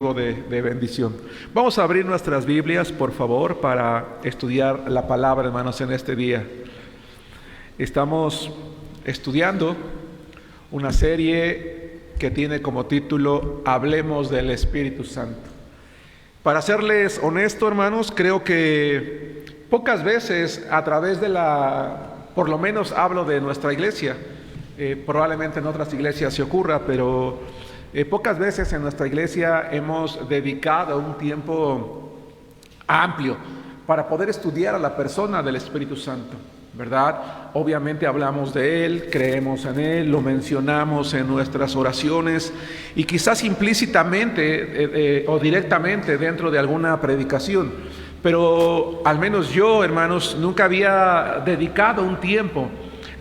de bendición. Vamos a abrir nuestras Biblias, por favor, para estudiar la palabra, hermanos, en este día. Estamos estudiando una serie que tiene como título Hablemos del Espíritu Santo. Para serles honesto, hermanos, creo que pocas veces a través de por lo menos hablo de nuestra iglesia, probablemente en otras iglesias se ocurra, pero pocas veces en nuestra iglesia hemos dedicado un tiempo amplio para poder estudiar a la persona del Espíritu Santo, ¿verdad? Obviamente hablamos de Él, creemos en Él, lo mencionamos en nuestras oraciones y quizás implícitamente o directamente dentro de alguna predicación. Pero al menos yo, hermanos, nunca había dedicado un tiempo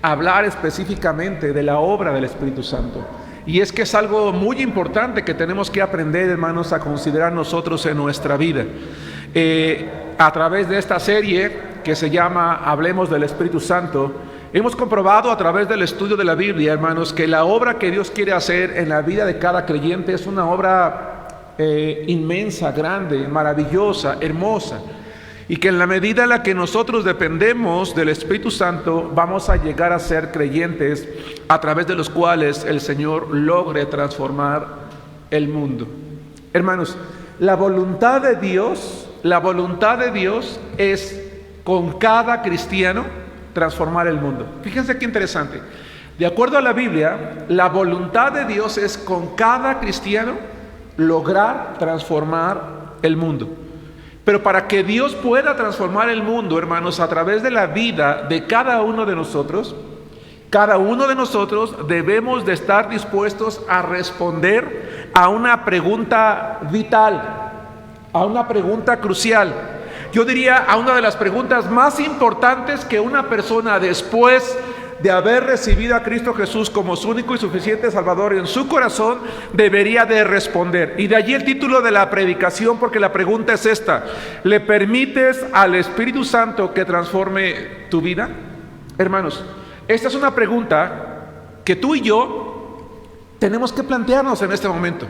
a hablar específicamente de la obra del Espíritu Santo. Y es que es algo muy importante que tenemos que aprender, hermanos, a considerar nosotros en nuestra vida. A través de esta serie que se llama Hablemos del Espíritu Santo, hemos comprobado a través del estudio de la Biblia, hermanos, que la obra que Dios quiere hacer en la vida de cada creyente es una obra inmensa, grande, maravillosa, hermosa. Y que en la medida en la que nosotros dependemos del Espíritu Santo, vamos a llegar a ser creyentes a través de los cuales el Señor logre transformar el mundo. Hermanos, la voluntad de Dios es con cada cristiano transformar el mundo. Fíjense qué interesante. De acuerdo a la Biblia, la voluntad de Dios es con cada cristiano lograr transformar el mundo. Pero para que Dios pueda transformar el mundo, hermanos, a través de la vida de cada uno de nosotros debemos de estar dispuestos a responder a una pregunta vital, a una pregunta crucial. Yo diría a una de las preguntas más importantes que una persona, después de haber recibido a Cristo Jesús como su único y suficiente Salvador en su corazón, debería de responder. Y de allí el título de la predicación, porque la pregunta es esta: ¿le permites al Espíritu Santo que transforme tu vida? Hermanos, esta es una pregunta que tú y yo tenemos que plantearnos en este momento,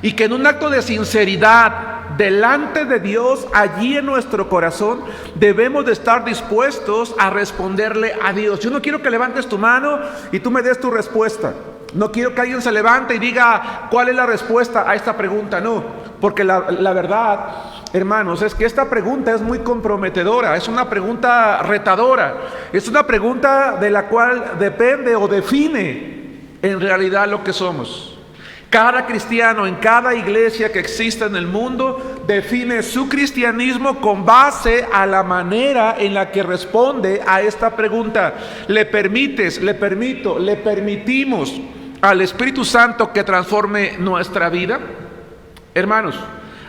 y que en un acto de sinceridad delante de Dios, allí en nuestro corazón, debemos de estar dispuestos a responderle a Dios. Yo no quiero que levantes tu mano y tú me des tu respuesta. No quiero que alguien se levante y diga cuál es la respuesta a esta pregunta. No, porque la verdad, hermanos, es que esta pregunta es muy comprometedora, es una pregunta retadora, es una pregunta de la cual depende o define en realidad lo que somos. Cada cristiano en cada iglesia que exista en el mundo define su cristianismo con base a la manera en la que responde a esta pregunta. ¿Le permites, le permito, le permitimos al Espíritu Santo que transforme nuestra vida? Hermanos,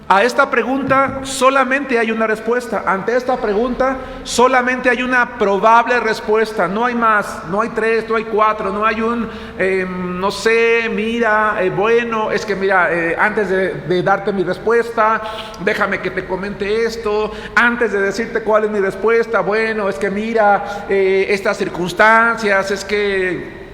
a esta pregunta solamente hay una respuesta. Ante esta pregunta solamente hay una probable respuesta. No hay más, no hay tres, no hay cuatro, no hay un no sé, mira, bueno, es que mira, antes de darte mi respuesta, déjame que te comente esto. Antes de decirte cuál es mi respuesta, bueno, es que mira, estas circunstancias, es que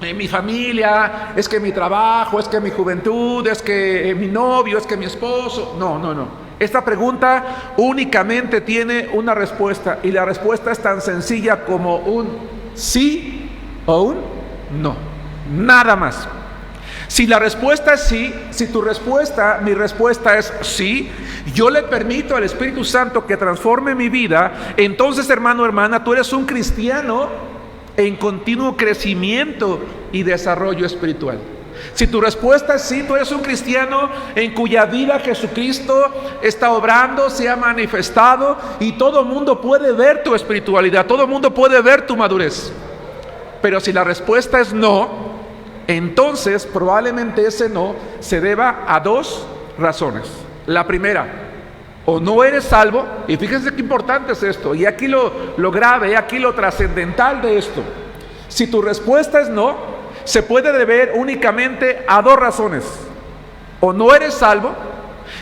mi familia, es que mi trabajo, es que mi juventud, es que mi novio, es que mi esposo. No. Esta pregunta únicamente tiene una respuesta, y la respuesta es tan sencilla como un sí o un no. Nada más. Si la respuesta es sí, si mi respuesta es sí, yo le permito al Espíritu Santo que transforme mi vida, entonces, hermano, hermana, tú eres un cristiano en continuo crecimiento y desarrollo espiritual. Si tu respuesta es sí, tú eres un cristiano en cuya vida Jesucristo está obrando, se ha manifestado, y todo el mundo puede ver tu espiritualidad, todo el mundo puede ver tu madurez. Pero si la respuesta es no, entonces probablemente ese no se deba a dos razones. La primera: o no eres salvo, y fíjense qué importante es esto, y aquí lo grave, aquí lo trascendental de esto. Si tu respuesta es no, se puede deber únicamente a dos razones: o no eres salvo,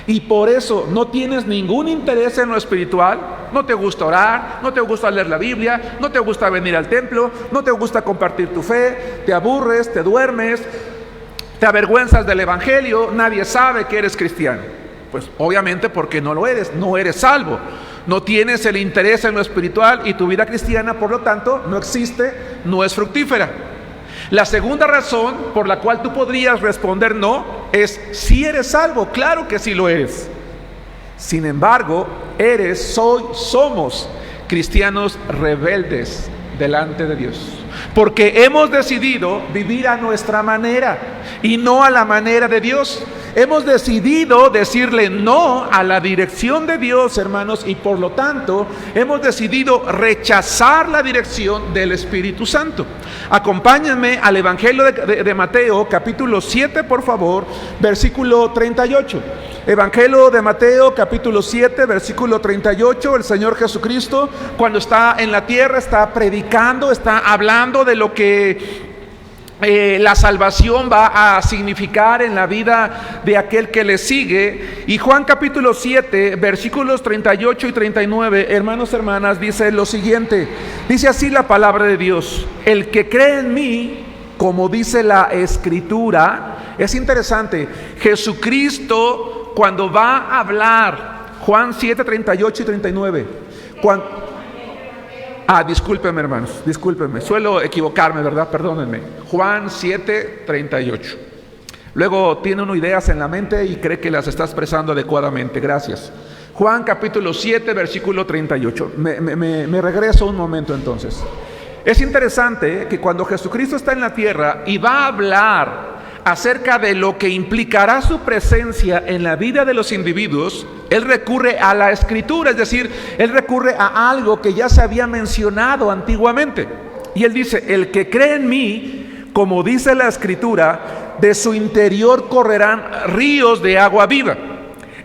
y por eso no tienes ningún interés en lo espiritual, no te gusta orar, no te gusta leer la Biblia, no te gusta venir al templo, no te gusta compartir tu fe, te aburres, te duermes, te avergüenzas del evangelio, nadie sabe que eres cristiano. Pues obviamente porque no lo eres, no eres salvo. No tienes el interés en lo espiritual y tu vida cristiana, por lo tanto, no existe, no es fructífera. La segunda razón por la cual tú podrías responder no es si eres salvo. Claro que sí lo eres. Sin embargo, somos cristianos rebeldes delante de Dios, porque hemos decidido vivir a nuestra manera y no a la manera de Dios. Hemos decidido decirle no a la dirección de Dios, hermanos, y por lo tanto hemos decidido rechazar la dirección del Espíritu Santo. Acompáñenme al Evangelio de Mateo, capítulo 7, por favor, versículo 38. Evangelio de Mateo, capítulo 7, versículo 38. El Señor Jesucristo, cuando está en la tierra, está predicando, está hablando de lo que la salvación va a significar en la vida de aquel que le sigue. Y Juan capítulo 7, versículos 38 y 39, hermanos, hermanas, dice lo siguiente. Dice así la palabra de Dios: el que cree en mí, como dice la Escritura. Es interesante, Jesucristo cuando va a hablar, Juan 7, 38 y 39, discúlpenme, hermanos, discúlpenme, suelo equivocarme, ¿verdad? Perdónenme. Juan 7, 38. Luego tiene uno ideas en la mente y cree que las está expresando adecuadamente. Gracias. Juan capítulo 7, versículo 38. Me regreso un momento entonces. Es interesante que cuando Jesucristo está en la tierra y va a hablar acerca de lo que implicará su presencia en la vida de los individuos, Él recurre a la Escritura, es decir, Él recurre a algo que ya se había mencionado antiguamente. Y Él dice: el que cree en mí, como dice la Escritura, de su interior correrán ríos de agua viva.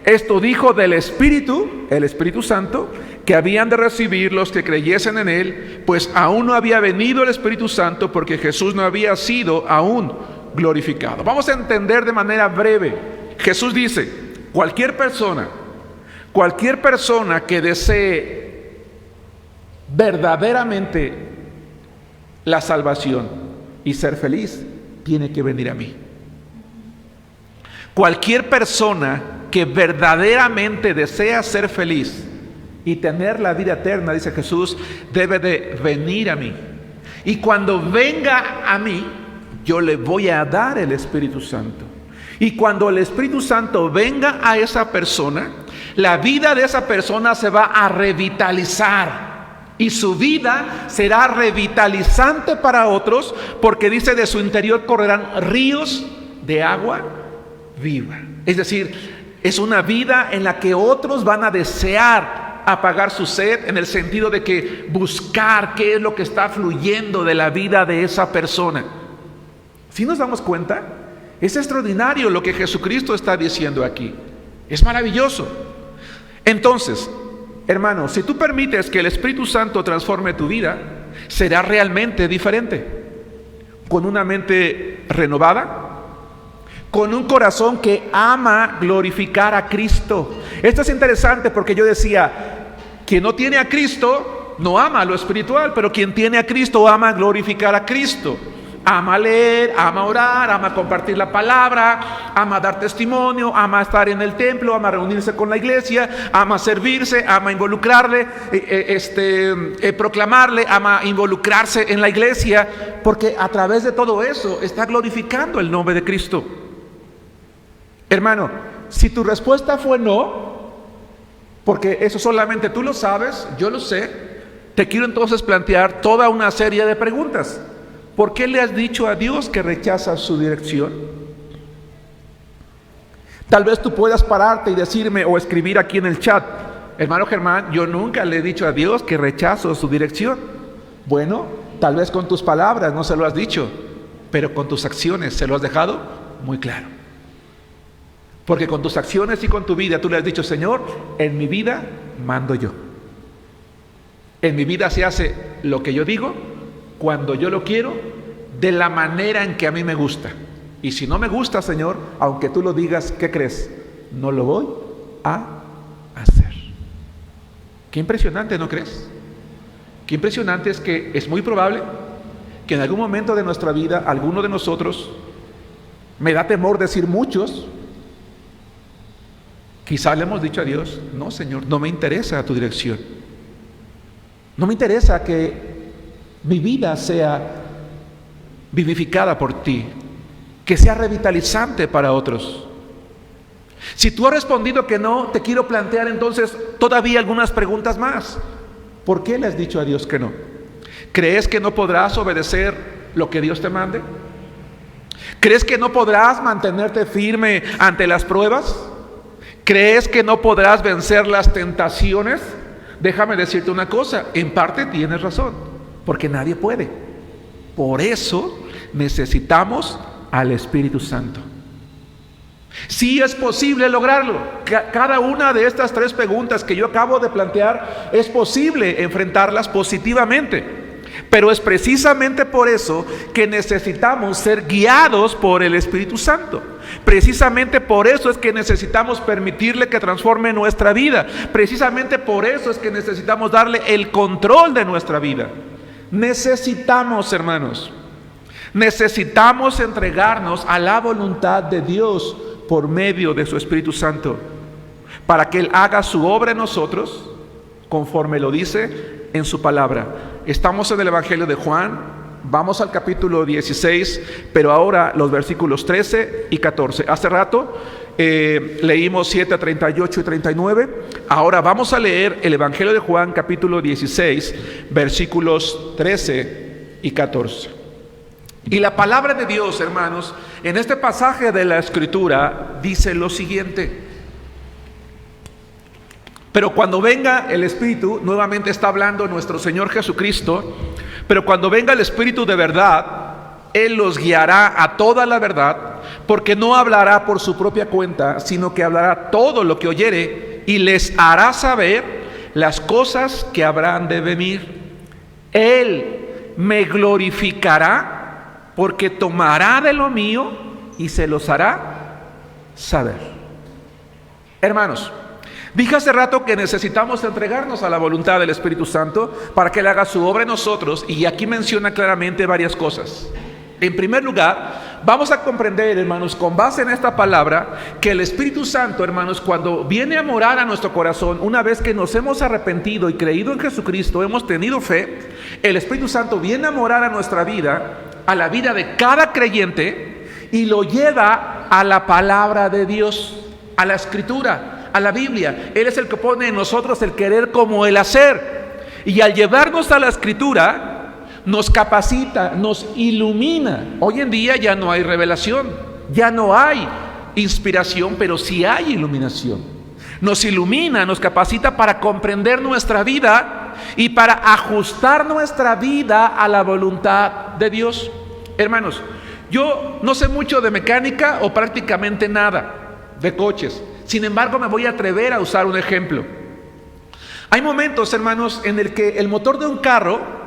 Esto dijo del Espíritu, el Espíritu Santo, que habían de recibir los que creyesen en Él, pues aún no había venido el Espíritu Santo, porque Jesús no había sido aún glorificado. Vamos a entender de manera breve. Jesús dice: cualquier persona que desee verdaderamente la salvación y ser feliz, tiene que venir a mí. Cualquier persona que verdaderamente desea ser feliz y tener la vida eterna, dice Jesús, debe de venir a mí. Y cuando venga a mí, yo le voy a dar el Espíritu Santo. Y cuando el Espíritu Santo venga a esa persona, la vida de esa persona se va a revitalizar. Y su vida será revitalizante para otros, porque dice: de su interior correrán ríos de agua viva. Es decir, es una vida en la que otros van a desear apagar su sed, en el sentido de que buscar qué es lo que está fluyendo de la vida de esa persona. ¿Sí nos damos cuenta? Es extraordinario lo que Jesucristo está diciendo aquí. Es maravilloso. Entonces, hermano, si tú permites que el Espíritu Santo transforme tu vida, será realmente diferente. Con una mente renovada, con un corazón que ama glorificar a Cristo. Esto es interesante porque yo decía: quien no tiene a Cristo no ama lo espiritual, pero quien tiene a Cristo ama glorificar a Cristo. Ama leer, ama orar, ama compartir la palabra, ama dar testimonio, ama estar en el templo, ama reunirse con la iglesia, ama servirse, ama involucrarle, proclamarle, ama involucrarse en la iglesia, porque a través de todo eso está glorificando el nombre de Cristo. Hermano, si tu respuesta fue no, porque eso solamente tú lo sabes, yo lo sé, te quiero entonces plantear toda una serie de preguntas. ¿Por qué le has dicho a Dios que rechazas su dirección? Tal vez tú puedas pararte y decirme o escribir aquí en el chat: hermano Germán, yo nunca le he dicho a Dios que rechazo su dirección. Bueno, tal vez con tus palabras no se lo has dicho, pero con tus acciones se lo has dejado muy claro. Porque con tus acciones y con tu vida tú le has dicho: Señor, en mi vida mando yo. En mi vida se hace lo que yo digo, cuando yo lo quiero, de la manera en que a mí me gusta. Y si no me gusta, Señor, aunque tú lo digas, ¿qué crees? No lo voy a hacer. Qué impresionante, ¿no crees? Qué impresionante es que es muy probable que en algún momento de nuestra vida alguno de nosotros Me da temor decir muchos. Quizá le hemos dicho a Dios, no, Señor, no me interesa tu dirección. No me interesa que mi vida sea vivificada por ti, que sea revitalizante para otros. Si tú has respondido que no, te quiero plantear entonces todavía algunas preguntas más. ¿Por qué le has dicho a Dios que no? ¿Crees que no podrás obedecer lo que Dios te mande? ¿Crees que no podrás mantenerte firme ante las pruebas? ¿Crees que no podrás vencer las tentaciones? Déjame decirte una cosa, en parte tienes razón, porque nadie puede. Por eso necesitamos al Espíritu Santo. Sí es posible lograrlo. Cada una de estas 3 preguntas que yo acabo de plantear es posible enfrentarlas positivamente. Pero es precisamente por eso que necesitamos ser guiados por el Espíritu Santo. Precisamente por eso es que necesitamos permitirle que transforme nuestra vida. Precisamente por eso es que necesitamos darle el control de nuestra vida. Necesitamos, hermanos, necesitamos entregarnos a la voluntad de Dios por medio de su Espíritu Santo, para que Él haga su obra en nosotros, conforme lo dice en su palabra. Estamos en el Evangelio de Juan, vamos al capítulo 16, pero ahora los versículos 13 y 14. Hace rato leímos 7 a 38 y 39. Ahora vamos a leer el Evangelio de Juan, capítulo 16, versículos 13 y 14. Y la palabra de Dios, hermanos, en este pasaje de la Escritura dice lo siguiente: pero cuando venga el Espíritu, nuevamente está hablando nuestro Señor Jesucristo, pero cuando venga el Espíritu de verdad, Él los guiará a toda la verdad, porque no hablará por su propia cuenta, sino que hablará todo lo que oyere y les hará saber las cosas que habrán de venir. Él me glorificará, porque tomará de lo mío y se los hará saber. Hermanos, dije hace rato que necesitamos entregarnos a la voluntad del Espíritu Santo para que Él haga su obra en nosotros, y aquí menciona claramente varias cosas. En primer lugar, vamos a comprender, hermanos, con base en esta palabra, que el Espíritu Santo, hermanos, cuando viene a morar a nuestro corazón, una vez que nos hemos arrepentido y creído en Jesucristo, hemos tenido fe, el Espíritu Santo viene a morar a nuestra vida, a la vida de cada creyente, y lo lleva a la palabra de Dios, a la Escritura, a la Biblia. Él es el que pone en nosotros el querer como el hacer, y al llevarnos a la Escritura nos capacita, nos ilumina. Hoy en día ya no hay revelación, ya no hay inspiración, pero sí hay iluminación. Nos ilumina, nos capacita para comprender nuestra vida y para ajustar nuestra vida a la voluntad de Dios. Hermanos, yo no sé mucho de mecánica o prácticamente nada de coches. Sin embargo, me voy a atrever a usar un ejemplo. Hay momentos, hermanos, en el que el motor de un carro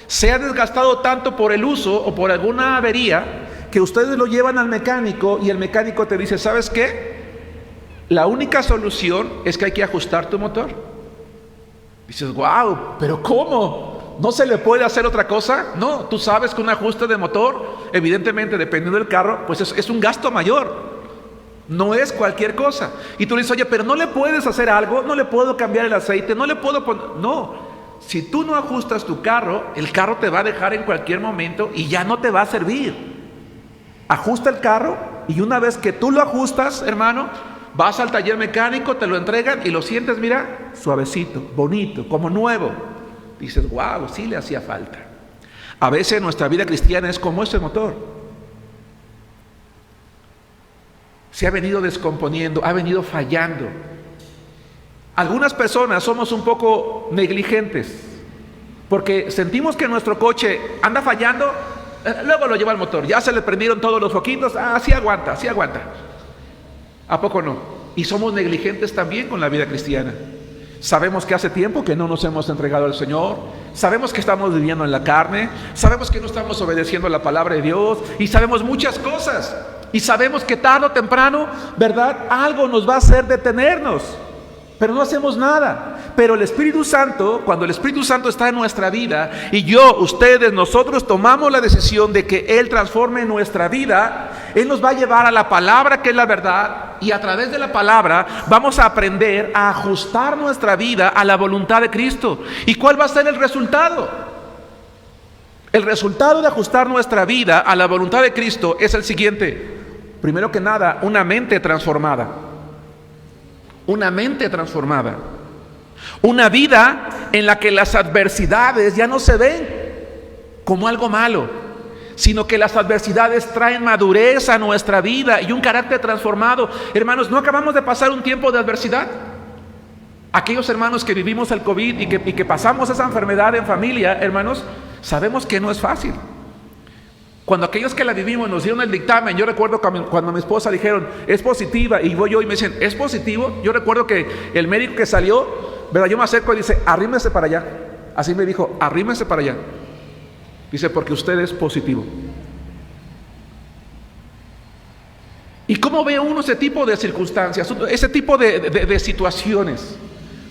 se ha desgastado tanto por el uso o por alguna avería, que ustedes lo llevan al mecánico y el mecánico te dice: ¿sabes qué? La única solución es que hay que ajustar tu motor. Dices: wow, pero ¿cómo? ¿No se le puede hacer otra cosa? No, tú sabes que un ajuste de motor, evidentemente dependiendo del carro, pues es un gasto mayor. No es cualquier cosa. Y tú le dices: oye, pero no le puedes hacer algo, no le puedo cambiar el aceite, no le puedo poner... No, si tú no ajustas tu carro, el carro te va a dejar en cualquier momento y ya no te va a servir. Ajusta el carro, y una vez que tú lo ajustas, hermano, vas al taller mecánico, te lo entregan y lo sientes, mira, suavecito, bonito, como nuevo. Dices: wow, sí le hacía falta. A veces nuestra vida cristiana es como ese motor. Se ha venido descomponiendo, ha venido fallando. Algunas personas somos un poco negligentes, porque sentimos que nuestro coche anda fallando, luego lo lleva al motor, ya se le prendieron todos los foquitos, así aguanta, así aguanta. ¿A poco no? Y somos negligentes también con la vida cristiana. Sabemos que hace tiempo que no nos hemos entregado al Señor, sabemos que estamos viviendo en la carne, sabemos que no estamos obedeciendo a la palabra de Dios, y sabemos muchas cosas, y sabemos que tarde o temprano, ¿verdad?, algo nos va a hacer detenernos, pero no hacemos nada. Pero el Espíritu Santo, cuando el Espíritu Santo está en nuestra vida y ustedes, nosotros tomamos la decisión de que Él transforme nuestra vida, Él nos va a llevar a la palabra que es la verdad, y a través de la palabra vamos a aprender a ajustar nuestra vida a la voluntad de Cristo. ¿Y cuál va a ser el resultado? El resultado de ajustar nuestra vida a la voluntad de Cristo es el siguiente. Primero que nada, una mente transformada. Una mente transformada. Una vida en la que las adversidades ya no se ven como algo malo, sino que las adversidades traen madurez a nuestra vida y un carácter transformado. Hermanos, ¿no acabamos de pasar un tiempo de adversidad? Aquellos hermanos que vivimos el COVID y que pasamos esa enfermedad en familia, hermanos, sabemos que no es fácil. Cuando aquellos que la vivimos nos dieron el dictamen, yo recuerdo cuando a mi esposa dijeron, es positiva, y voy yo y me dicen, ¿es positivo? Yo recuerdo que el médico que salió, ¿verdad? Yo me acerco y dice, arrímese para allá. Así me dijo, arrímese para allá. Dice, porque usted es positivo. ¿Y cómo ve uno ese tipo de circunstancias, ese tipo de situaciones?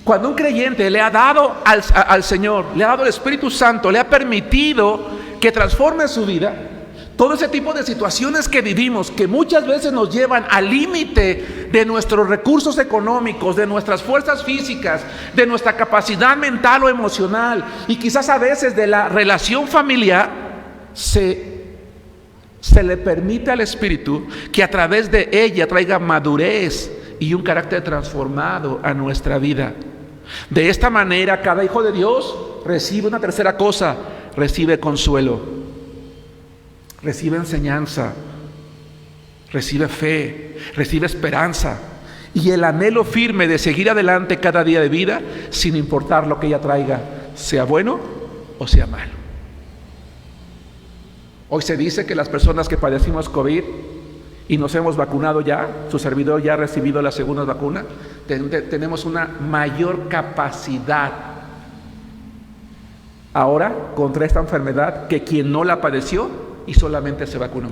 Cuando un creyente le ha dado al Señor, le ha dado el Espíritu Santo, le ha permitido que transforme su vida, todo ese tipo de situaciones que vivimos, que muchas veces nos llevan al límite de nuestros recursos económicos, de nuestras fuerzas físicas, de nuestra capacidad mental o emocional, y quizás a veces de la relación familiar, se le permite al Espíritu que a través de ella traiga madurez y un carácter transformado a nuestra vida. De esta manera, cada hijo de Dios recibe una tercera cosa: recibe consuelo, recibe enseñanza, recibe fe, recibe esperanza y el anhelo firme de seguir adelante cada día de vida, sin importar lo que ella traiga, sea bueno o sea malo. Hoy se dice que las personas que padecimos COVID y nos hemos vacunado ya, su servidor ya ha recibido la segunda vacuna, tenemos una mayor capacidad ahora contra esta enfermedad que quien no la padeció y solamente se vacunó.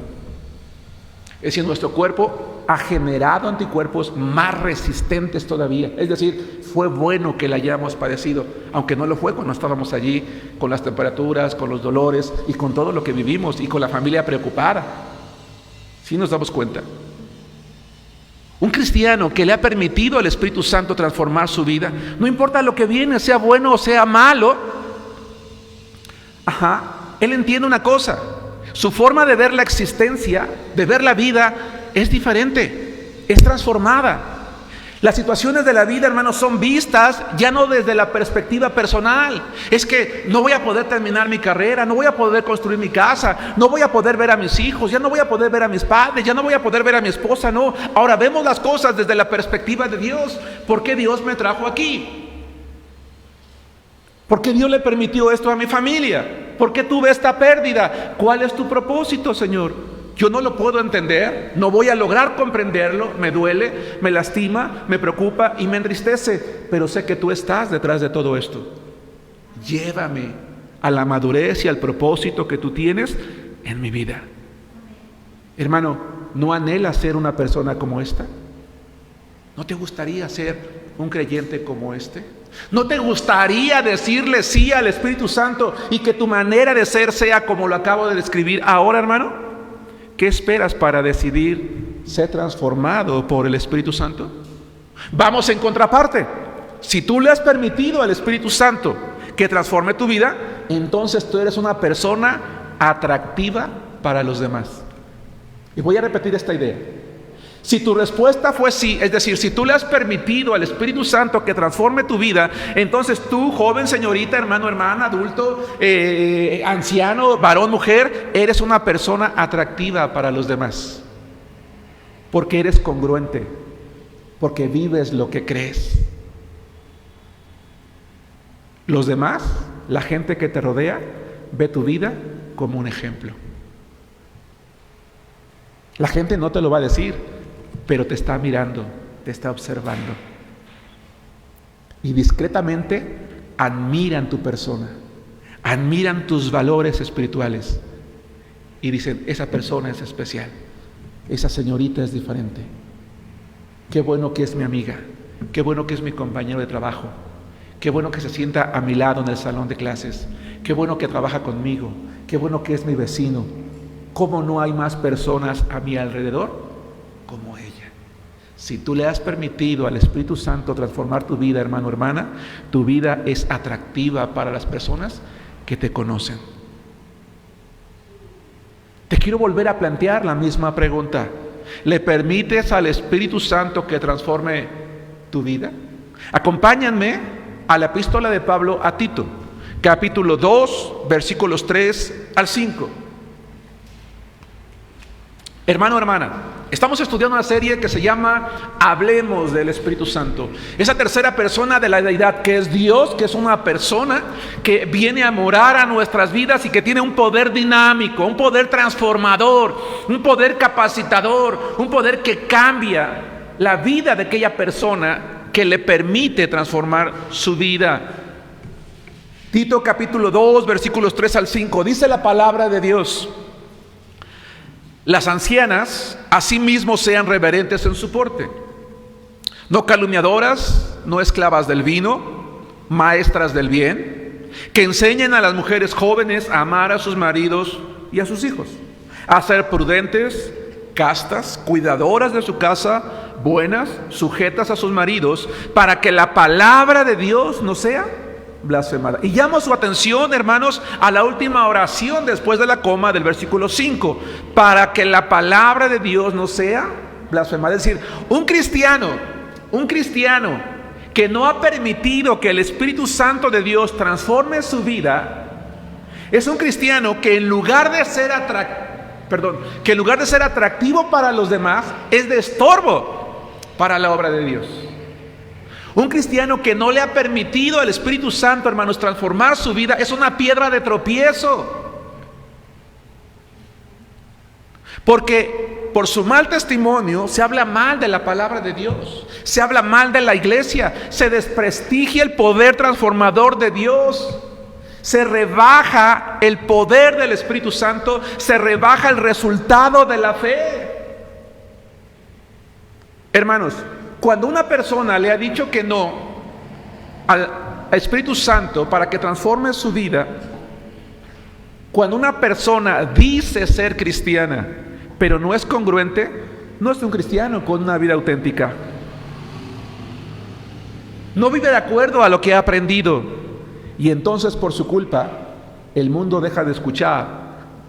Es decir, nuestro cuerpo ha generado anticuerpos más resistentes todavía. Es decir, fue bueno que la hayamos padecido, aunque no lo fue cuando estábamos allí con las temperaturas, con los dolores y con todo lo que vivimos y con la familia preocupada. ¿Sí nos damos cuenta? Un cristiano que le ha permitido al Espíritu Santo transformar su vida, no importa lo que viene, sea bueno o sea malo, él entiende una cosa: su forma de ver la existencia, de ver la vida, es diferente, es transformada. Las situaciones de la vida, hermanos, son vistas ya no desde la perspectiva personal. Es que no voy a poder terminar mi carrera, no voy a poder construir mi casa, no voy a poder ver a mis hijos, ya no voy a poder ver a mis padres, ya no voy a poder ver a mi esposa, no. Ahora vemos las cosas desde la perspectiva de Dios. ¿Por qué Dios me trajo aquí? ¿Por qué Dios le permitió esto a mi familia? ¿Por qué tuve esta pérdida? ¿Cuál es tu propósito, Señor? Yo no lo puedo entender, no voy a lograr comprenderlo, me duele, me lastima, me preocupa y me entristece, pero sé que tú estás detrás de todo esto. Llévame a la madurez y al propósito que tú tienes en mi vida. Hermano, ¿no anhelas ser una persona como esta? ¿No te gustaría ser un creyente como este? ¿No te gustaría decirle sí al Espíritu Santo y que tu manera de ser sea como lo acabo de describir ahora, hermano? ¿Qué esperas para decidir ser transformado por el Espíritu Santo? Vamos en contraparte. Si tú le has permitido al Espíritu Santo que transforme tu vida, entonces tú eres una persona atractiva para los demás. Y voy a repetir esta idea. Si tu respuesta fue sí, es decir, si tú le has permitido al Espíritu Santo que transforme tu vida, entonces tú, joven, señorita, hermano, hermana, adulto, anciano, varón, mujer, eres una persona atractiva para los demás. Porque eres congruente, porque vives lo que crees. Los demás, la gente que te rodea, ve tu vida como un ejemplo. La gente no te lo va a decir, pero te está mirando, te está observando. Y discretamente admiran tu persona, admiran tus valores espirituales. Y dicen, esa persona es especial, esa señorita es diferente. Qué bueno que es mi amiga, qué bueno que es mi compañero de trabajo, Qué bueno que se sienta a mi lado en el salón de clases. Qué bueno que trabaja conmigo. Qué bueno que es mi vecino. ¿Cómo no hay más personas a mi alrededor como ella? Si tú le has permitido al Espíritu Santo transformar tu vida, hermano, hermana, tu vida es atractiva para las personas que te conocen. Te quiero volver a plantear la misma pregunta. ¿Le permites al Espíritu Santo que transforme tu vida? Acompáñenme a la epístola de Pablo a Tito, capítulo 2, versículos 3 al 5. Hermano, hermana, estamos estudiando una serie que se llama Hablemos del Espíritu Santo. Esa tercera persona de la deidad que es Dios, que es una persona que viene a morar a nuestras vidas y que tiene un poder dinámico, un poder transformador, un poder capacitador, un poder que cambia la vida de aquella persona, que le permite transformar su vida. Tito capítulo 2, versículos 3 al 5, dice la palabra de Dios: las ancianas asimismo sean reverentes en su porte, no calumniadoras, no esclavas del vino, maestras del bien, que enseñen a las mujeres jóvenes a amar a sus maridos y a sus hijos, a ser prudentes, castas, cuidadoras de su casa, buenas, sujetas a sus maridos, para que la palabra de Dios no sea blasfemada. Y llamo su atención, hermanos, a la última oración después de la coma del versículo 5, para que la palabra de Dios no sea blasfemada. Es decir, un cristiano que no ha permitido que el Espíritu Santo de Dios transforme su vida, es un cristiano que en lugar de ser atractivo para los demás, es de estorbo para la obra de Dios. Un cristiano que no le ha permitido al Espíritu Santo, hermanos, transformar su vida, es una piedra de tropiezo. Porque por su mal testimonio se habla mal de la palabra de Dios, se habla mal de la iglesia, se desprestigia el poder transformador de Dios, se rebaja el poder del Espíritu Santo, se rebaja el resultado de la fe. Hermanos, cuando una persona le ha dicho que no al Espíritu Santo para que transforme su vida, cuando una persona dice ser cristiana, pero no es congruente, no es un cristiano con una vida auténtica. No vive de acuerdo a lo que ha aprendido, y entonces por su culpa el mundo deja de escuchar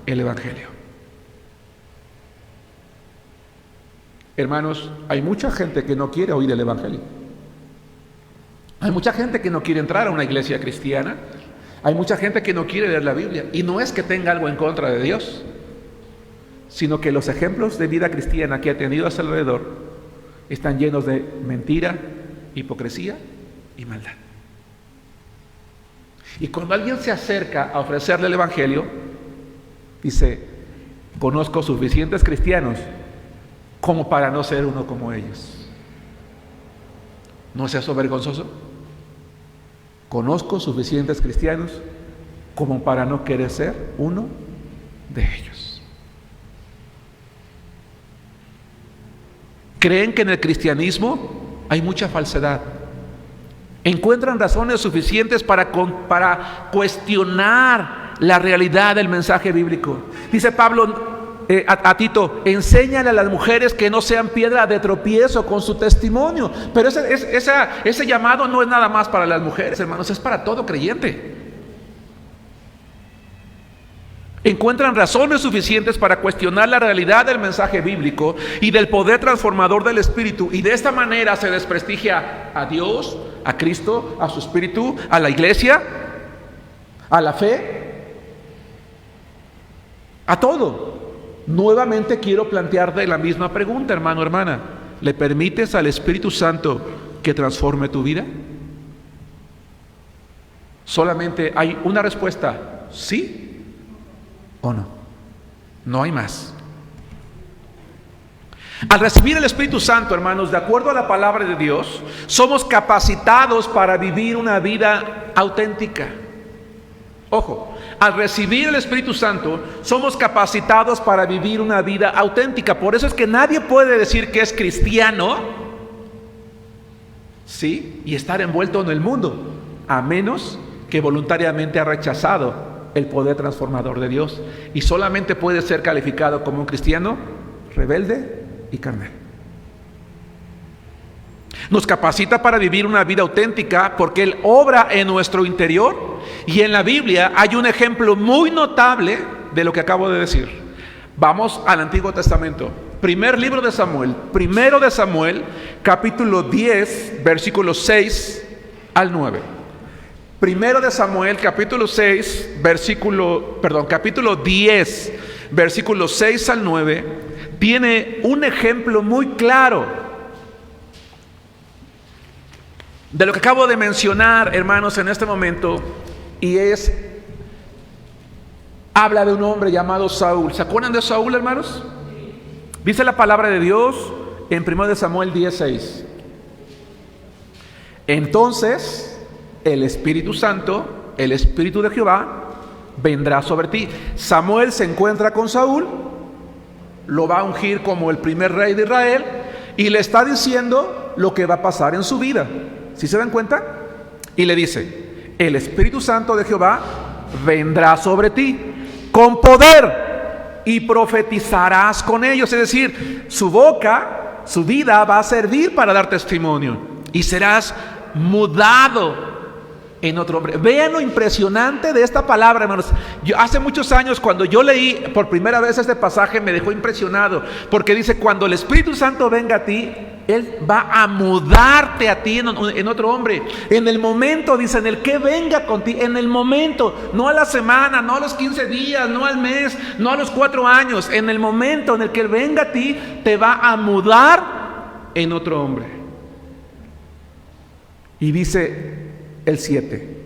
el Evangelio. Hermanos, hay mucha gente que no quiere oír el Evangelio. Hay mucha gente que no quiere entrar a una iglesia cristiana. Hay mucha gente que no quiere leer la Biblia. Y no es que tenga algo en contra de Dios, sino que los ejemplos de vida cristiana que ha tenido a su alrededor están llenos de mentira, hipocresía y maldad. Y cuando alguien se acerca a ofrecerle el Evangelio, dice: conozco suficientes cristianos como para no ser uno como ellos. ¿No es eso vergonzoso? Conozco suficientes cristianos como para no querer ser uno de ellos. Creen que en el cristianismo hay mucha falsedad. Encuentran razones suficientes para cuestionar la realidad del mensaje bíblico. Dice Pablo a Tito: enséñale a las mujeres que no sean piedra de tropiezo con su testimonio. Pero ese llamado no es nada más para las mujeres, hermanos, es para todo creyente. Encuentran razones suficientes para cuestionar la realidad del mensaje bíblico y del poder transformador del Espíritu, y de esta manera se desprestigia a Dios, a Cristo, a su Espíritu, a la iglesia, a la fe, a todo. Nuevamente quiero plantearte la misma pregunta, hermano, hermana: ¿le permites al Espíritu Santo que transforme tu vida? Solamente hay una respuesta: sí o no. No hay más. Al recibir el Espíritu Santo, hermanos, de acuerdo a la palabra de Dios, somos capacitados para vivir una vida auténtica. Ojo, al recibir el Espíritu Santo, somos capacitados para vivir una vida auténtica. Por eso es que nadie puede decir que es cristiano, ¿sí?, y estar envuelto en el mundo. a menos que voluntariamente ha rechazado el poder transformador de Dios, y solamente puede ser calificado como un cristiano rebelde y carnal. Nos capacita para vivir una vida auténtica porque Él obra en nuestro interior, y en la Biblia hay un ejemplo muy notable de lo que acabo de decir. Vamos al Antiguo Testamento. Primer libro de Samuel, primero de Samuel, capítulo 10, versículos 6 al 9. Primero de Samuel, capítulo 10, versículos 6 al 9, tiene un ejemplo muy claro de lo que acabo de mencionar, hermanos, en este momento, y habla de un hombre llamado Saúl. ¿Se acuerdan de Saúl, hermanos? Dice la palabra de Dios en 1 de Samuel 10:6. Entonces el Espíritu Santo, el Espíritu de Jehová, vendrá sobre ti. Samuel se encuentra con Saúl, lo va a ungir como el primer rey de Israel, y le está diciendo lo que va a pasar en su vida. ¿Sí se dan cuenta? Y le dice: el Espíritu Santo de Jehová vendrá sobre ti con poder, y profetizarás con ellos. Es decir, su boca, su vida va a servir para dar testimonio, y serás mudado en otro hombre. Vean lo impresionante de esta palabra, hermanos. Hace muchos años, cuando yo leí por primera vez este pasaje, me dejó impresionado, porque dice: cuando el Espíritu Santo venga a ti, Él va a mudarte a ti en otro hombre. En el momento, dice, en el que venga contigo, en el momento, no a la semana, no a los 15 días, no al mes, no a los 4 años. En el momento en el que Él venga a ti, te va a mudar en otro hombre. Y dice el 7: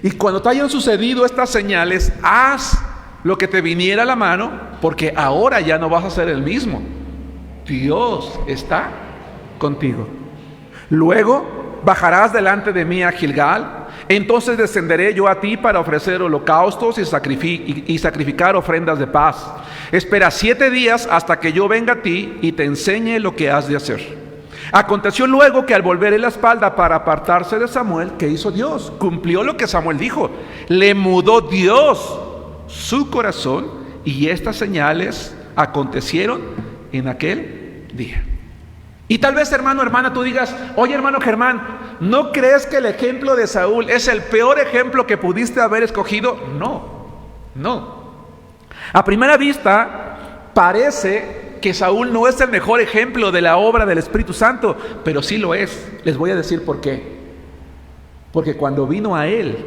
y cuando te hayan sucedido estas señales, haz lo que te viniera a la mano, porque ahora ya no vas a ser el mismo. Dios está contigo. Luego bajarás delante de mí a Gilgal. Entonces descenderé yo a ti para ofrecer holocaustos y sacrificar ofrendas de paz. Espera 7 días hasta que yo venga a ti y te enseñe lo que has de hacer. Aconteció luego que al volver la espalda para apartarse de Samuel, ¿qué hizo Dios? Cumplió lo que Samuel dijo. Le mudó Dios su corazón, y estas señales acontecieron en aquel día. Y tal vez, hermano, hermana, tú digas: oye, hermano Germán, ¿no crees que el ejemplo de Saúl es el peor ejemplo que pudiste haber escogido? No. A primera vista parece que Saúl no es el mejor ejemplo de la obra del Espíritu Santo, pero sí lo es. Les voy a decir por qué. Porque cuando vino a él,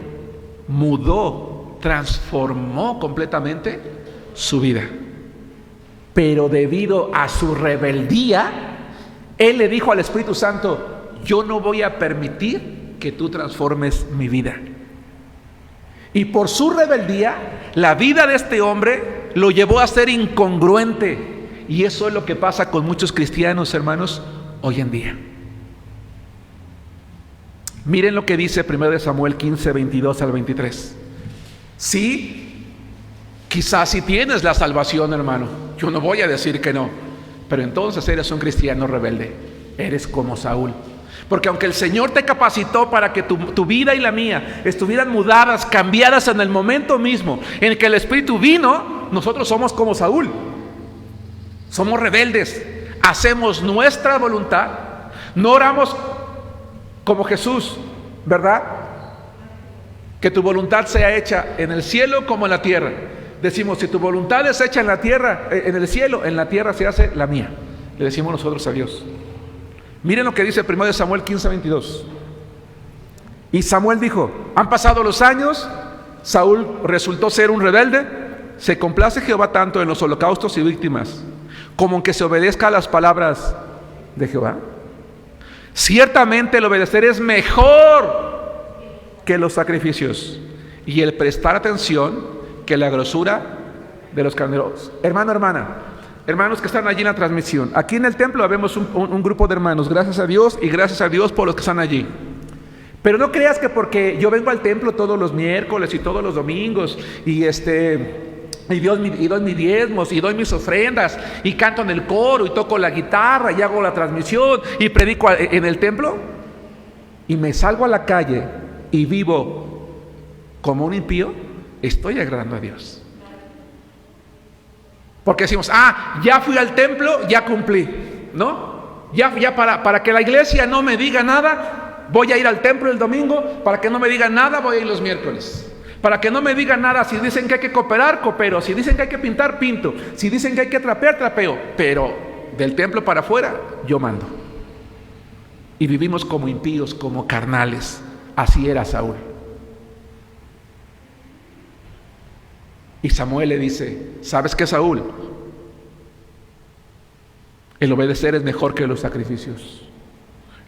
mudó, transformó completamente su vida. Pero debido a su rebeldía, él le dijo al Espíritu Santo: yo no voy a permitir que tú transformes mi vida. Y por su rebeldía, la vida de este hombre lo llevó a ser incongruente. Y eso es lo que pasa con muchos cristianos, hermanos, hoy en día. Miren lo que dice 1 Samuel 15, 22 al 23. Sí, quizás si tienes la salvación, hermano, yo no voy a decir que no, pero entonces eres un cristiano rebelde. Eres como Saúl. Porque aunque el Señor te capacitó para que tu vida y la mía estuvieran mudadas, cambiadas en el momento mismo en que el Espíritu vino, nosotros somos como Saúl. Somos rebeldes, hacemos nuestra voluntad, no oramos como Jesús, ¿verdad? Que tu voluntad sea hecha en el cielo como en la tierra. Decimos: si tu voluntad es hecha en la tierra, en el cielo, en la tierra se hace la mía. Le decimos nosotros a Dios. Miren lo que dice 1 Samuel 15, 22. Y Samuel dijo: han pasado los años, Saúl resultó ser un rebelde. Se complace Jehová tanto en los holocaustos y víctimas como en que se obedezca a las palabras de Jehová. Ciertamente el obedecer es mejor que los sacrificios, y el prestar atención que la grosura de los carneros. Hermano, hermana, hermanos que están allí en la transmisión, aquí en el templo vemos un grupo de hermanos, gracias a Dios, y gracias a Dios por los que están allí. Pero no creas que porque yo vengo al templo todos los miércoles y todos los domingos y doy mis diezmos y doy mis ofrendas y canto en el coro y toco la guitarra y hago la transmisión y predico en el templo, y me salgo a la calle y vivo como un impío, estoy agradando a Dios. Porque decimos, ya fui al templo, ya cumplí, ¿no? Ya para que la iglesia no me diga nada, voy a ir al templo el domingo. Para que no me digan nada, voy a ir los miércoles. Para que no me digan nada, si dicen que hay que cooperar, coopero. Si dicen que hay que pintar, pinto. Si dicen que hay que trapear, trapeo. Pero del templo para afuera, yo mando. Y vivimos como impíos, como carnales. Así era Saúl. Y Samuel le dice, ¿sabes qué, Saúl? El obedecer es mejor que los sacrificios,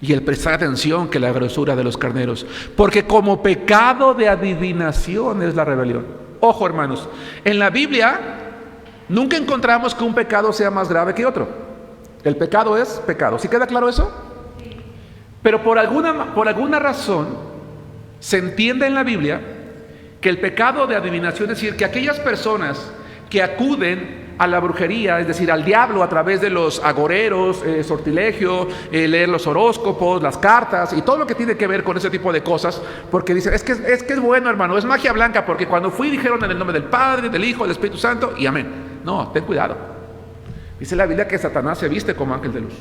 y el prestar atención que la grosura de los carneros, porque como pecado de adivinación es la rebelión. Ojo, hermanos, en la Biblia nunca encontramos que un pecado sea más grave que otro. El pecado es pecado. ¿Sí queda claro eso? Pero por alguna razón se entiende en la Biblia que el pecado de adivinación, es decir, que aquellas personas que acuden a la brujería, es decir, al diablo a través de los agoreros, sortilegio, leer los horóscopos, las cartas y todo lo que tiene que ver con ese tipo de cosas, porque dicen, es que es bueno, hermano, es magia blanca, porque cuando fui dijeron en el nombre del Padre, del Hijo, del Espíritu Santo y amén. No, ten cuidado. Dice la Biblia que Satanás se viste como ángel de luz.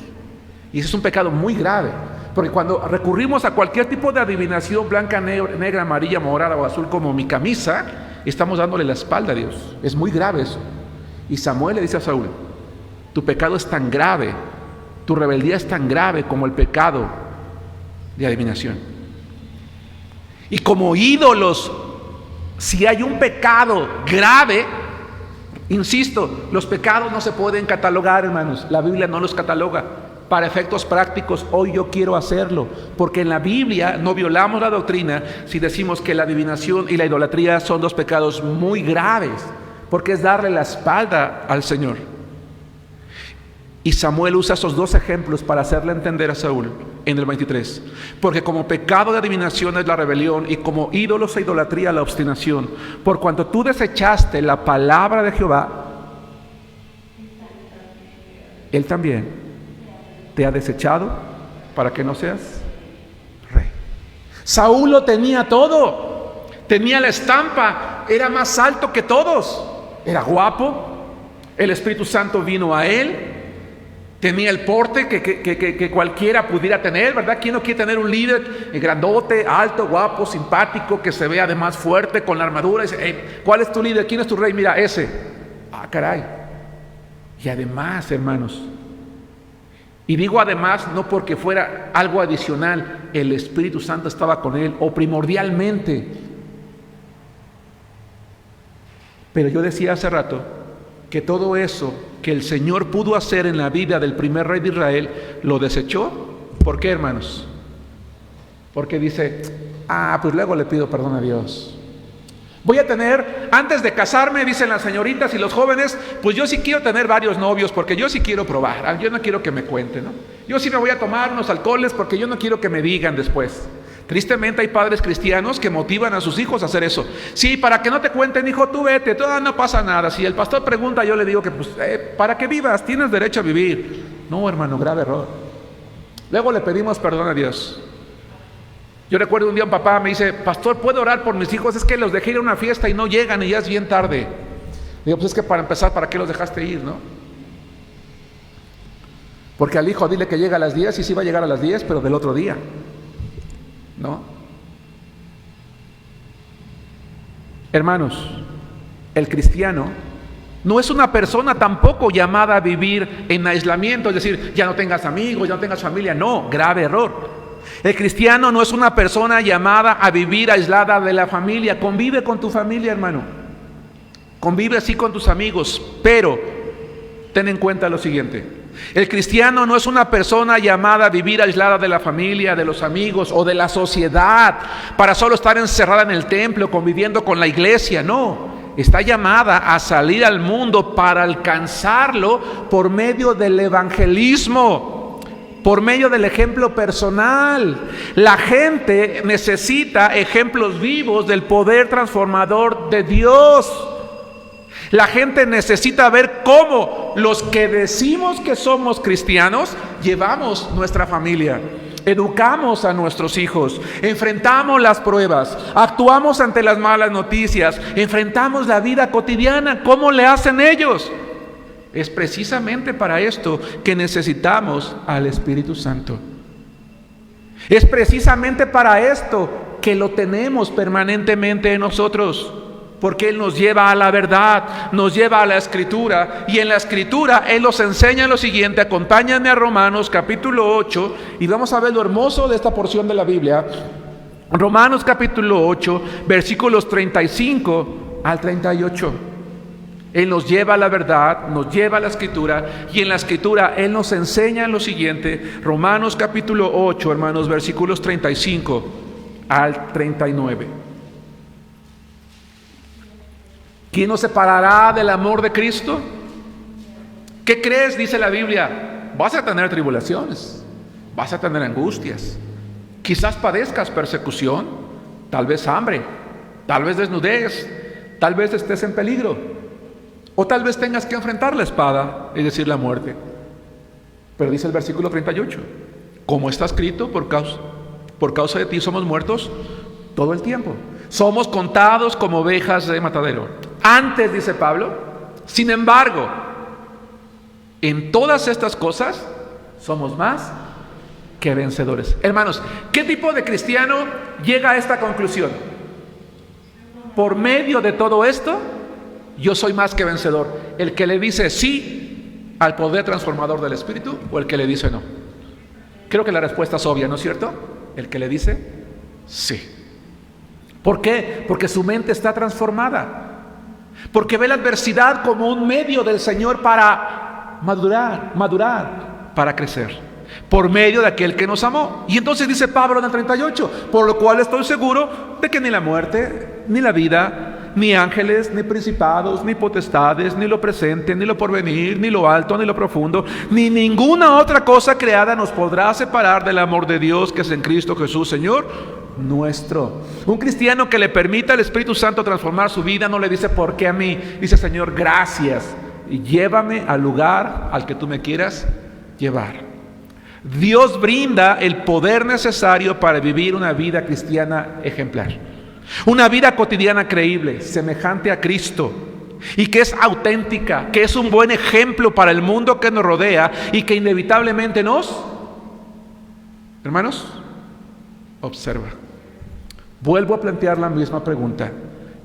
Y ese es un pecado muy grave, porque cuando recurrimos a cualquier tipo de adivinación, blanca, negra, amarilla, morada o azul, como mi camisa, estamos dándole la espalda a Dios. Es muy grave eso. Y Samuel le dice a Saúl, tu pecado es tan grave, tu rebeldía es tan grave como el pecado de adivinación. Y como ídolos, si hay un pecado grave, insisto, los pecados no se pueden catalogar, hermanos. La Biblia no los cataloga. Para efectos prácticos, hoy yo quiero hacerlo, porque en la Biblia no violamos la doctrina si decimos que la adivinación y la idolatría son dos pecados muy graves, porque es darle la espalda al Señor. Y Samuel usa esos dos ejemplos para hacerle entender a Saúl en el 23, porque como pecado de adivinación es la rebelión, y como ídolos e idolatría la obstinación, por cuanto tú desechaste la palabra de Jehová, Él también te ha desechado para que no seas rey. Saúl lo tenía todo, tenía la estampa, era más alto que todos, era guapo, el Espíritu Santo vino a él, tenía el porte que cualquiera pudiera tener, ¿verdad? ¿Quién no quiere tener un líder grandote, alto, guapo, simpático, que se vea además fuerte con la armadura? Y dice, hey, ¿cuál es tu líder? ¿Quién es tu rey? Mira, ese. Caray. Y además, hermanos, y digo además no porque fuera algo adicional, el Espíritu Santo estaba con él, o primordialmente. Pero yo decía hace rato que todo eso que el Señor pudo hacer en la vida del primer rey de Israel, lo desechó. ¿Por qué, hermanos? Porque dice, pues luego le pido perdón a Dios. Voy a tener, antes de casarme, dicen las señoritas y los jóvenes, pues yo sí quiero tener varios novios, porque yo sí quiero probar, yo no quiero que me cuenten, ¿no? Yo sí me voy a tomar unos alcoholes, porque yo no quiero que me digan después. Tristemente hay padres cristianos que motivan a sus hijos a hacer eso. Sí, para que no te cuenten, hijo, tú vete, no pasa nada. Si el pastor pregunta, yo le digo que pues, para que vivas, tienes derecho a vivir. No, hermano, grave error. Luego le pedimos perdón a Dios. Yo recuerdo un día un papá me dice, pastor, ¿puedo orar por mis hijos? Es que los dejé ir a una fiesta y no llegan y ya es bien tarde. Digo, pues es que para empezar, ¿para qué los dejaste ir, no? Porque al hijo dile que llega a las 10 y sí va a llegar a las 10, pero del otro día, ¿no? Hermanos, el cristiano no es una persona tampoco llamada a vivir en aislamiento, es decir, ya no tengas amigos, ya no tengas familia. No, grave error. El cristiano no es una persona llamada a vivir aislada de la familia. Convive con tu familia, hermano. Convive así con tus amigos, pero ten en cuenta lo siguiente. El cristiano no es una persona llamada a vivir aislada de la familia, de los amigos o de la sociedad, para solo estar encerrada en el templo, conviviendo con la iglesia. No, está llamada a salir al mundo para alcanzarlo por medio del evangelismo, por medio del ejemplo personal. La gente necesita ejemplos vivos del poder transformador de Dios. La gente necesita ver cómo los que decimos que somos cristianos llevamos nuestra familia. educamos a nuestros hijos, enfrentamos las pruebas, actuamos ante las malas noticias, enfrentamos la vida cotidiana. ¿Cómo le hacen ellos? Es precisamente para esto que necesitamos al Espíritu Santo. Es precisamente para esto que lo tenemos permanentemente en nosotros, porque Él nos lleva a la verdad, nos lleva a la Escritura, y en la Escritura Él nos enseña lo siguiente. Acompáñenme a Romanos capítulo 8 y vamos a ver lo hermoso de esta porción de la Biblia. Romanos capítulo 8, versículos 35 al 38. Él nos lleva a la verdad, nos lleva a la Escritura, y en la Escritura Él nos enseña lo siguiente. Romanos capítulo 8, hermanos, versículos 35 al 39. ¿Quién nos separará del amor de Cristo? ¿Qué crees? Dice la Biblia. Vas a tener tribulaciones, vas a tener angustias, quizás padezcas persecución, tal vez hambre, tal vez desnudez, tal vez estés en peligro. O tal vez tengas que enfrentar la espada, es decir, la muerte. Pero dice el versículo 38, como está escrito, por causa de ti somos muertos todo el tiempo. Somos contados como ovejas de matadero. Antes, dice Pablo, sin embargo, en todas estas cosas somos más que vencedores. Hermanos, ¿qué tipo de cristiano llega a esta conclusión? Por medio de todo esto, yo soy más que vencedor. El que le dice sí al poder transformador del Espíritu, o el que le dice no. Creo que la respuesta es obvia, ¿no es cierto? El que le dice sí. ¿Por qué? Porque su mente está transformada. Porque ve la adversidad como un medio del Señor para madurar, para crecer, por medio de aquel que nos amó. Y entonces dice Pablo en el 38, por lo cual estoy seguro de que ni la muerte, ni la vida, ni ángeles, ni principados, ni potestades, ni lo presente, ni lo porvenir, ni lo alto, ni lo profundo, ni ninguna otra cosa creada nos podrá separar del amor de Dios que es en Cristo Jesús, Señor nuestro. Un cristiano que le permita al Espíritu Santo transformar su vida no le dice ¿por qué a mí? Dice Señor, gracias, y llévame al lugar al que tú me quieras llevar. Dios brinda el poder necesario para vivir una vida cristiana ejemplar, una vida cotidiana creíble, semejante a Cristo, y que es auténtica, que es un buen ejemplo para el mundo que nos rodea y que inevitablemente nos, hermanos, observa. Vuelvo a plantear la misma pregunta.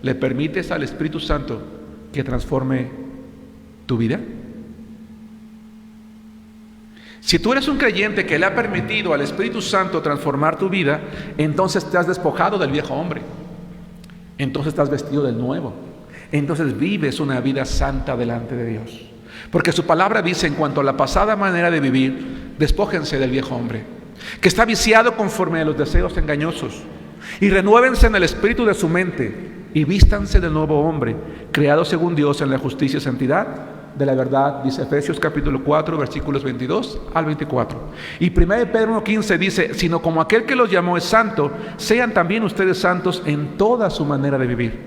¿Le permites al Espíritu Santo que transforme tu vida? Si tú eres un creyente que le ha permitido al Espíritu Santo transformar tu vida, entonces te has despojado del viejo hombre. Entonces estás vestido del nuevo. Entonces vives una vida santa delante de Dios. Porque su palabra dice en cuanto a la pasada manera de vivir, despójense del viejo hombre, que está viciado conforme a los deseos engañosos, y renuévense en el espíritu de su mente, y vístanse del nuevo hombre, creado según Dios en la justicia y santidad de la verdad, dice Efesios capítulo 4, versículos 22 al 24. Y 1 Pedro 1:15 dice, sino como aquel que los llamó es santo, sean también ustedes santos en toda su manera de vivir.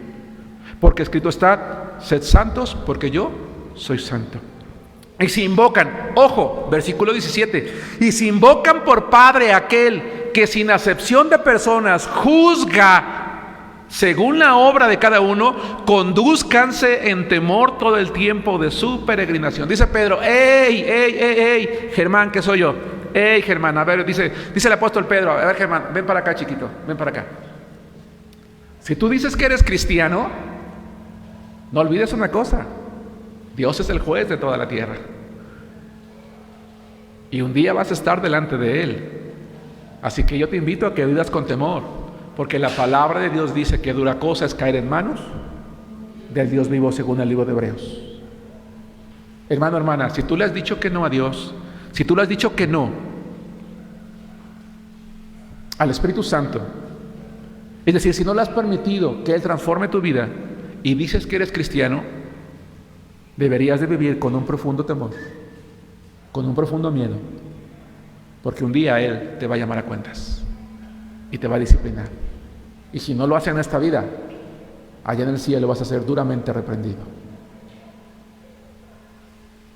Porque escrito está, sed santos porque yo soy santo. Y si invocan, ojo, versículo 17, y si invocan por Padre aquel que sin acepción de personas juzga según la obra de cada uno, condúzcanse en temor todo el tiempo de su peregrinación. Dice Pedro, ¡ey, Germán, que soy yo! ¡Ey, Germán! A ver, dice el apóstol Pedro, a ver, Germán, ven para acá, chiquito, ven para acá. Si tú dices que eres cristiano, no olvides una cosa: Dios es el juez de toda la tierra. Y un día vas a estar delante de Él. Así que yo te invito a que vivas con temor. Porque la palabra de Dios dice que dura cosa es caer en manos del Dios vivo según el libro de Hebreos. Hermano, hermana, si tú le has dicho que no a Dios, si tú le has dicho que no al Espíritu Santo, es decir, si no le has permitido que Él transforme tu vida y dices que eres cristiano, deberías de vivir con un profundo temor, con un profundo miedo, porque un día Él te va a llamar a cuentas y te va a disciplinar. Y si no lo hace en esta vida, allá en el cielo vas a ser duramente reprendido.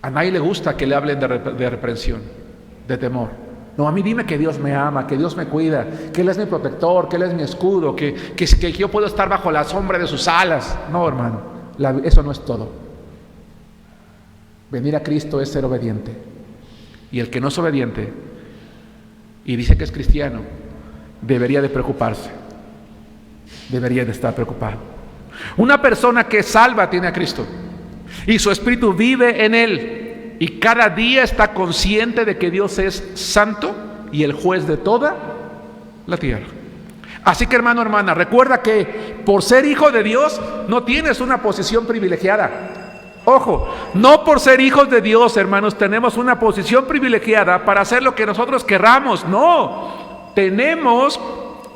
A nadie le gusta que le hablen de reprensión, de temor. No, a mí dime que Dios me ama, que Dios me cuida, que Él es mi protector, que Él es mi escudo, que yo puedo estar bajo la sombra de sus alas. No, hermano, eso no es todo. Venir a Cristo es ser obediente. Y el que no es obediente y dice que es cristiano, debería de preocuparse. Debería de estar preocupado. Una persona que es salva tiene a Cristo y su espíritu vive en él y cada día está consciente de que Dios es santo y el juez de toda la tierra. Así que, hermano, hermana, recuerda que por ser hijo de Dios no tienes una posición privilegiada. Ojo, no por ser hijos de Dios, hermanos, tenemos una posición privilegiada para hacer lo que nosotros querramos. No, tenemos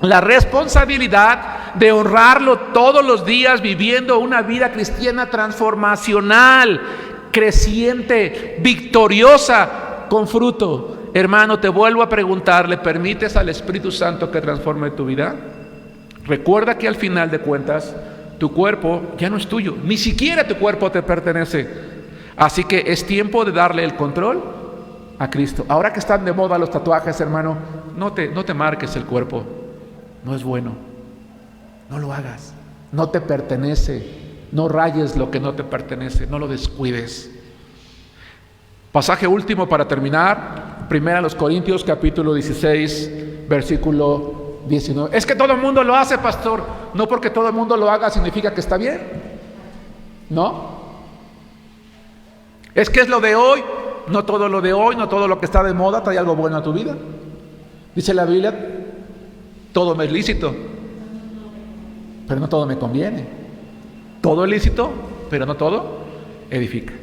la responsabilidad de honrarlo todos los días viviendo una vida cristiana transformacional, creciente, victoriosa, con fruto. Hermano, te vuelvo a preguntar, ¿le permites al Espíritu Santo que transforme tu vida? Recuerda que al final de cuentas, tu cuerpo ya no es tuyo, ni siquiera tu cuerpo te pertenece. Así que es tiempo de darle el control a Cristo. Ahora que están de moda los tatuajes, hermano, no te marques el cuerpo. No es bueno. No lo hagas. No te pertenece. No rayes lo que no te pertenece. No lo descuides. Pasaje último para terminar. 1 Corintios capítulo 16, versículo 19. Es que todo el mundo lo hace, pastor. No porque todo el mundo lo haga significa que está bien. No. Es que es lo de hoy. No todo lo de hoy, no todo lo que está de moda trae algo bueno a tu vida. Dice la Biblia, todo me es lícito, pero no todo me conviene. Todo es lícito, pero no todo edifica.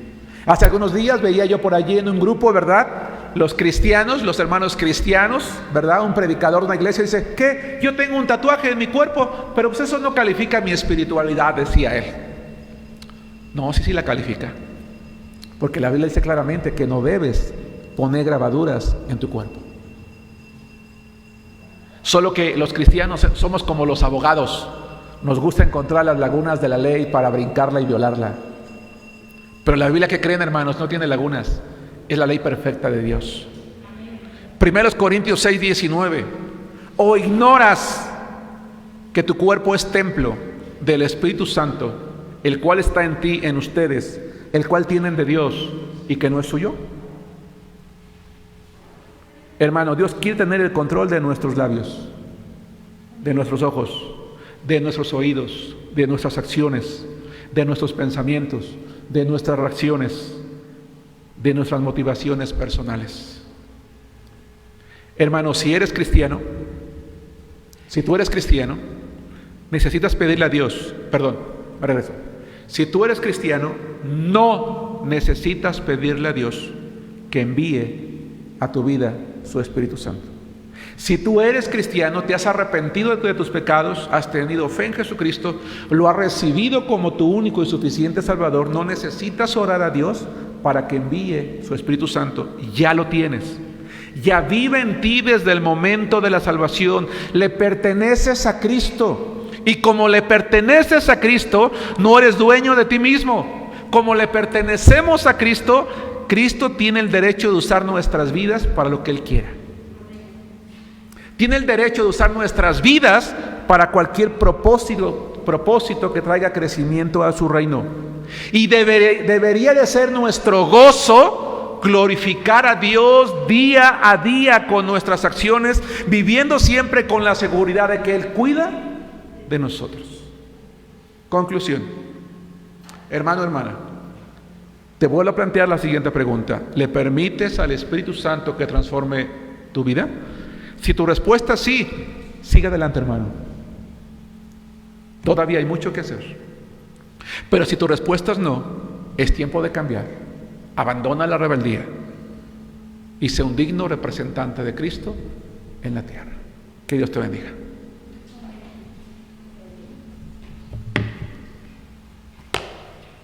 Hace algunos días veía yo por allí en un grupo, ¿verdad? Los cristianos, los hermanos cristianos, ¿verdad? Un predicador de una iglesia dice, ¿qué? Yo tengo un tatuaje en mi cuerpo, pero pues eso no califica mi espiritualidad, decía él. No, sí la califica. Porque la Biblia dice claramente que no debes poner grabaduras en tu cuerpo. Solo que los cristianos somos como los abogados. Nos gusta encontrar las lagunas de la ley para brincarla y violarla. Pero la Biblia, que creen, hermanos, no tiene lagunas. Es la ley perfecta de Dios. 1 Corintios 6, 19. ¿O ignoras que tu cuerpo es templo del Espíritu Santo, el cual está en ti, en ustedes, el cual tienen de Dios y que no es suyo? Hermano, Dios quiere tener el control de nuestros labios, de nuestros ojos, de nuestros oídos, de nuestras acciones, de nuestros pensamientos, de nuestras reacciones, de nuestras motivaciones personales. Hermano, si tú eres cristiano, necesitas pedirle a Dios, me regreso. Si tú eres cristiano, no necesitas pedirle a Dios que envíe a tu vida su Espíritu Santo. Si tú eres cristiano, te has arrepentido de tus pecados, has tenido fe en Jesucristo, lo has recibido como tu único y suficiente Salvador, no necesitas orar a Dios para que envíe su Espíritu Santo. Ya lo tienes. Ya vive en ti desde el momento de la salvación. Le perteneces a Cristo. Y como le perteneces a Cristo, no eres dueño de ti mismo. Como le pertenecemos a Cristo, Cristo tiene el derecho de usar nuestras vidas para lo que Él quiera. Tiene el derecho de usar nuestras vidas para cualquier propósito que traiga crecimiento a su reino. Y debería de ser nuestro gozo glorificar a Dios día a día con nuestras acciones, viviendo siempre con la seguridad de que Él cuida de nosotros. Conclusión. Hermano, hermana, te vuelvo a plantear la siguiente pregunta. ¿Le permites al Espíritu Santo que transforme tu vida? Si tu respuesta es sí, sigue adelante, hermano. Todavía hay mucho que hacer. Pero si tu respuesta es no, es tiempo de cambiar. Abandona la rebeldía y sé un digno representante de Cristo en la tierra. Que Dios te bendiga.